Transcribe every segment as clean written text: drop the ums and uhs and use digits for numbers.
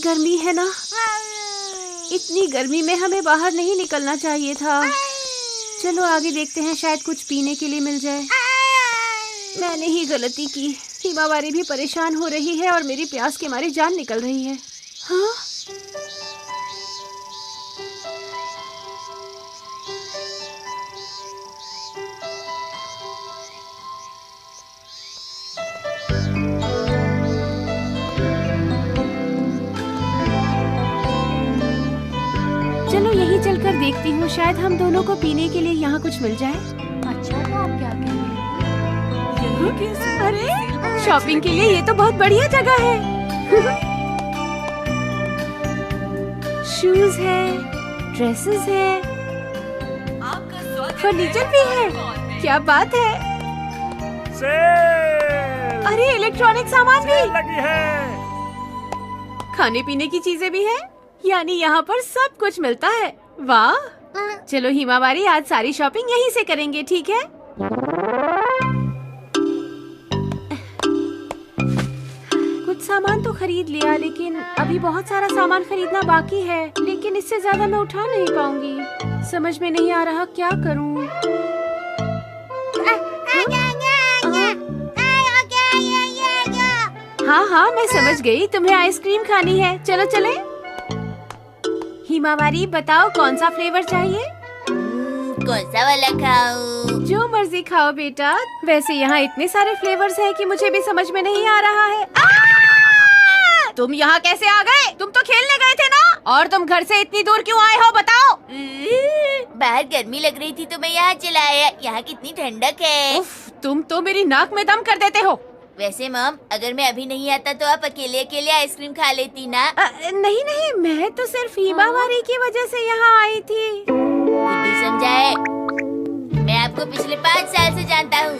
गर्मी है ना। इतनी गर्मी में हमें बाहर नहीं निकलना चाहिए था। चलो आगे देखते हैं, शायद कुछ पीने के लिए मिल जाए। मैंने ही गलती की। हिमावारी भी परेशान हो रही है और मेरी प्यास के मारे जान निकल रही है। हाँ? चलो यहीं चलकर देखती हूँ, शायद हम दोनों को पीने के लिए यहाँ कुछ मिल जाए। अच्छा, तो आप क्या कह रहे हैं? अरे शॉपिंग के लिए ये तो बहुत बढ़िया जगह है। शूज है, ड्रेसेस है, फर्नीचर भी है। क्या बात है। अरे इलेक्ट्रॉनिक सामान भी लगी है। खाने पीने की चीजें भी है, यानी यहाँ पर सब कुछ मिलता है। वाह, चलो हिमावारी आज सारी शॉपिंग यहीं से करेंगे, ठीक है? कुछ सामान तो खरीद लिया, लेकिन अभी बहुत सारा सामान खरीदना बाकी है। लेकिन इससे ज्यादा मैं उठा नहीं पाऊंगी। समझ में नहीं आ रहा क्या करूं। हाँ हाँ, मैं समझ गई, तुम्हें आइसक्रीम खानी है। चलो चले। हिमावारी बताओ कौन सा फ्लेवर चाहिए? कौन सा वाला खाऊं? जो मर्जी खाओ बेटा। वैसे यहाँ इतने सारे फ्लेवर्स हैं कि मुझे भी समझ में नहीं आ रहा है। तुम यहाँ कैसे आ गए? तुम तो खेलने गए थे ना? और तुम घर से इतनी दूर क्यों आए हो, बताओ? बाहर गर्मी लग रही थी तो मैं यहाँ चला आया। यहाँ कितनी ठंडक है। उफ, तुम तो मेरी नाक में दम कर देते हो। वैसे मॉम, अगर मैं अभी नहीं आता तो आप अकेले अकेले आइसक्रीम खा लेती ना। नहीं नहीं, मैं तो सिर्फ हिमावारी की वजह से यहाँ आई थी। बुद्धू समझाए। मैं आपको पिछले 5 साल से जानता हूँ।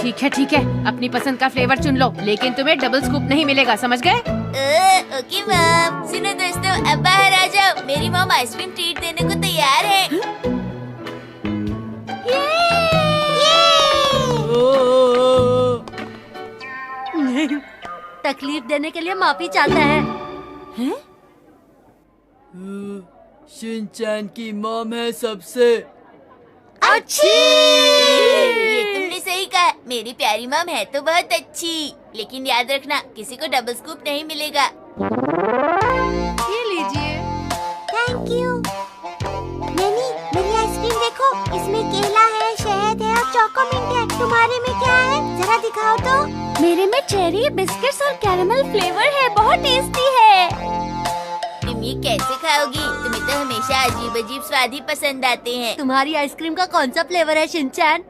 ठीक है, अपनी पसंद का फ्लेवर चुन लो, लेकिन तुम्हें डबल स्कूप नहीं मिलेगा, समझ गए? Okay mom. सुनो दोस्तों, अब बाहर आ जाओ। मेरी मॉम आइसक्रीम ट्रीट देने को तैयार है। तकलीफ देने के लिए माफी चाहता है। हैं? शिनचैन की मॉम है सबसे अच्छी। ये तुमने सही कहा। मेरी प्यारी मॉम है तो बहुत अच्छी, लेकिन याद रखना किसी को डबल स्कूप नहीं मिलेगा। ये लीजिए। Thank you. नैनी, मेरी आइसक्रीम देखो, इसमें केला है, शहद है और चोकोमिंट है। तुम्हारे में क्या है, जरा दिखाओ तो। मेरे में चेरी, बिस्किट्स और कैरेमल फ्लेवर है, बहुत टेस्टी है। तुम ये कैसे खाओगी? तुम्हें तो हमेशा अजीब अजीब स्वाद ही पसंद आते हैं। तुम्हारी आइसक्रीम का कौन सा फ्लेवर है शिनचैन?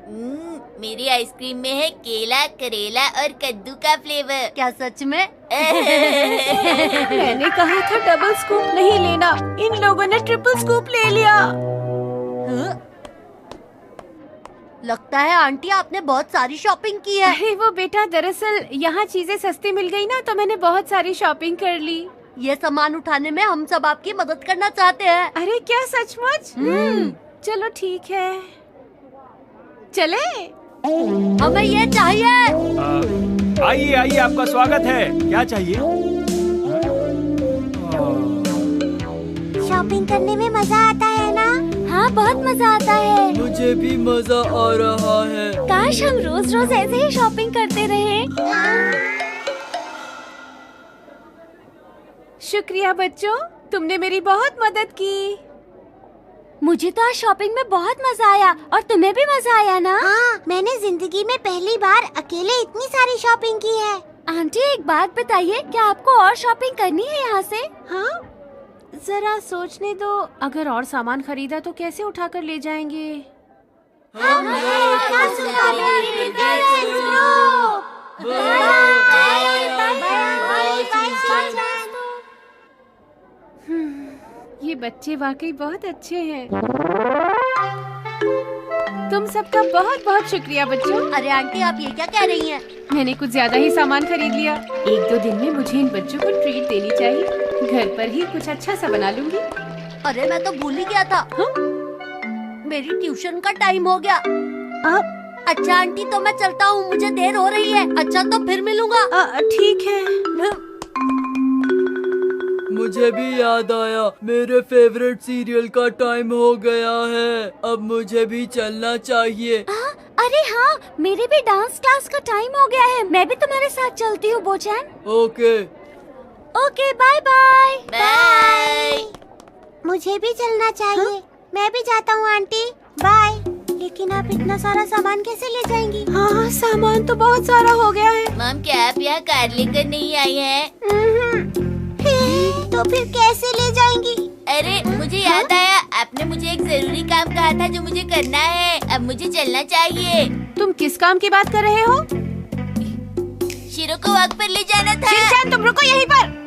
मेरी आइसक्रीम में है केला, करेला और कद्दू का फ्लेवर। क्या सच में? मैंने कहा था डबल स्कूप नहीं लेना, इन लोगों ने ट्रिपल स्कूप ले लिया। लगता है आंटी आपने बहुत सारी शॉपिंग की है। अरे वो बेटा, दरअसल यहाँ चीजें सस्ती मिल गई ना, तो मैंने बहुत सारी शॉपिंग कर ली। ये सामान उठाने में हम सब आपकी मदद करना चाहते हैं। अरे क्या, सचमुच? चलो ठीक है, चले। हमें ये चाहिए। आइए आइए, आपका स्वागत है। क्या चाहिए? शॉपिंग करने में मजा आता है ना? हाँ, बहुत मजा आता है। मुझे भी मजा आ रहा है। काश हम रोज रोज ऐसे ही शॉपिंग करते रहे। शुक्रिया बच्चों, तुमने मेरी बहुत मदद की। मुझे तो आज शॉपिंग में बहुत मजा आया, और तुम्हें भी मजा आया ना? हाँ, मैंने जिंदगी में पहली बार अकेले इतनी सारी शॉपिंग की है। आंटी, एक बात बताइए, क्या आपको और शॉपिंग करनी है यहाँ से? हाँ, जरा सोचने दो। अगर और सामान खरीदा तो कैसे उठाकर ले जाएंगे? ये बच्चे वाकई बहुत अच्छे हैं। तुम सबका बहुत बहुत शुक्रिया बच्चों। अरे आंटी, आप ये क्या कह रही हैं? मैंने कुछ ज्यादा ही सामान खरीद लिया। 1-2 दिन में मुझे इन बच्चों को ट्रीट देनी चाहिए। घर पर ही कुछ अच्छा सा बना लूंगी। अरे मैं तो भूल ही गया था। मेरी ट्यूशन का टाइम हो गया। अच्छा आंटी, तो मैं चलता हूँ, मुझे देर हो रही है। अच्छा, तो फिर मिलूंगा। ठीक है। मुझे भी याद आया, मेरे फेवरेट सीरियल का टाइम हो गया है। अब मुझे भी चलना चाहिए। अरे हाँ, मेरे भी डांस क्लास का टाइम हो गया है। मैं भी तुम्हारे साथ चलती हूँ बोचैन। Okay. Okay, bye bye. Bye. मुझे भी चलना चाहिए। मैं भी जाता हूँ आंटी, बाय। लेकिन आप इतना सारा सामान कैसे ले जाएंगी? हाँ, सामान तो बहुत सारा हो गया है। मॉम, क्या आप यहाँ कार लेकर नहीं आई हैं? तो फिर कैसे ले जाएंगी? अरे मुझे याद आया, आपने मुझे एक जरूरी काम कहा था जो मुझे करना है। अब मुझे चलना चाहिए। तुम किस काम की बात कर रहे हो? शीरो को वॉक पर ले जाना था। शिनचैन, तुम रुको यहीं पर।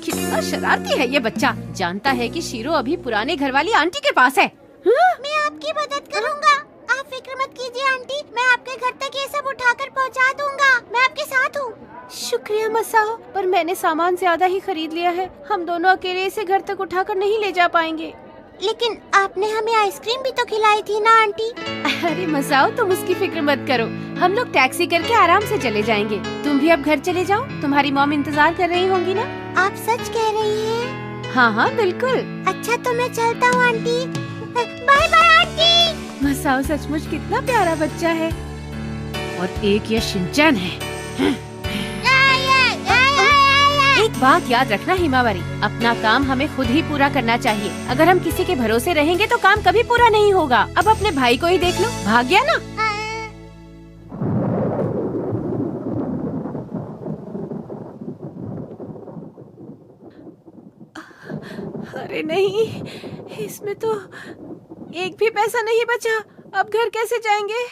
कितना शरारती है ये बच्चा। जानता है कि शीरो अभी पुराने घर वाली आंटी के पास है। मैं आपकी मदद करूँगा। आप फिक्र मत कीजिए आंटी, मैं आपके घर तक ये सब उठाकर पहुँचा दूँगा। मैं आपके साथ हूँ। शुक्रिया मसाओ, पर मैंने सामान ज्यादा ही खरीद लिया है। हम दोनों अकेले इसे घर तक उठाकर नहीं ले जा पाएंगे। लेकिन आपने हमें आइसक्रीम भी तो खिलाई थी ना आंटी। अरे मसाओ, तुम उसकी फिक्र मत करो। हम लोग टैक्सी करके आराम से चले जाएंगे। तुम भी अब घर चले जाओ, तुम्हारी मॉम इंतजार कर रही होंगी ना। आप सच कह रही हैं? हाँ हाँ बिल्कुल। अच्छा तो मैं चलता हूँ aunty. Bye bye aunty. Masao सचमुच कितना प्यारा बच्चा है। और एक ये शिनचैन है। एक बात याद रखना हिमावरी, अपना काम हमें खुद ही पूरा करना चाहिए। अगर हम किसी के भरोसे रहेंगे तो काम कभी पूरा नहीं होगा। अब अपने भाई को ही देख लो, भाग गया ना। अरे नहीं, इसमें तो एक भी पैसा नहीं बचा। अब घर कैसे जाएंगे?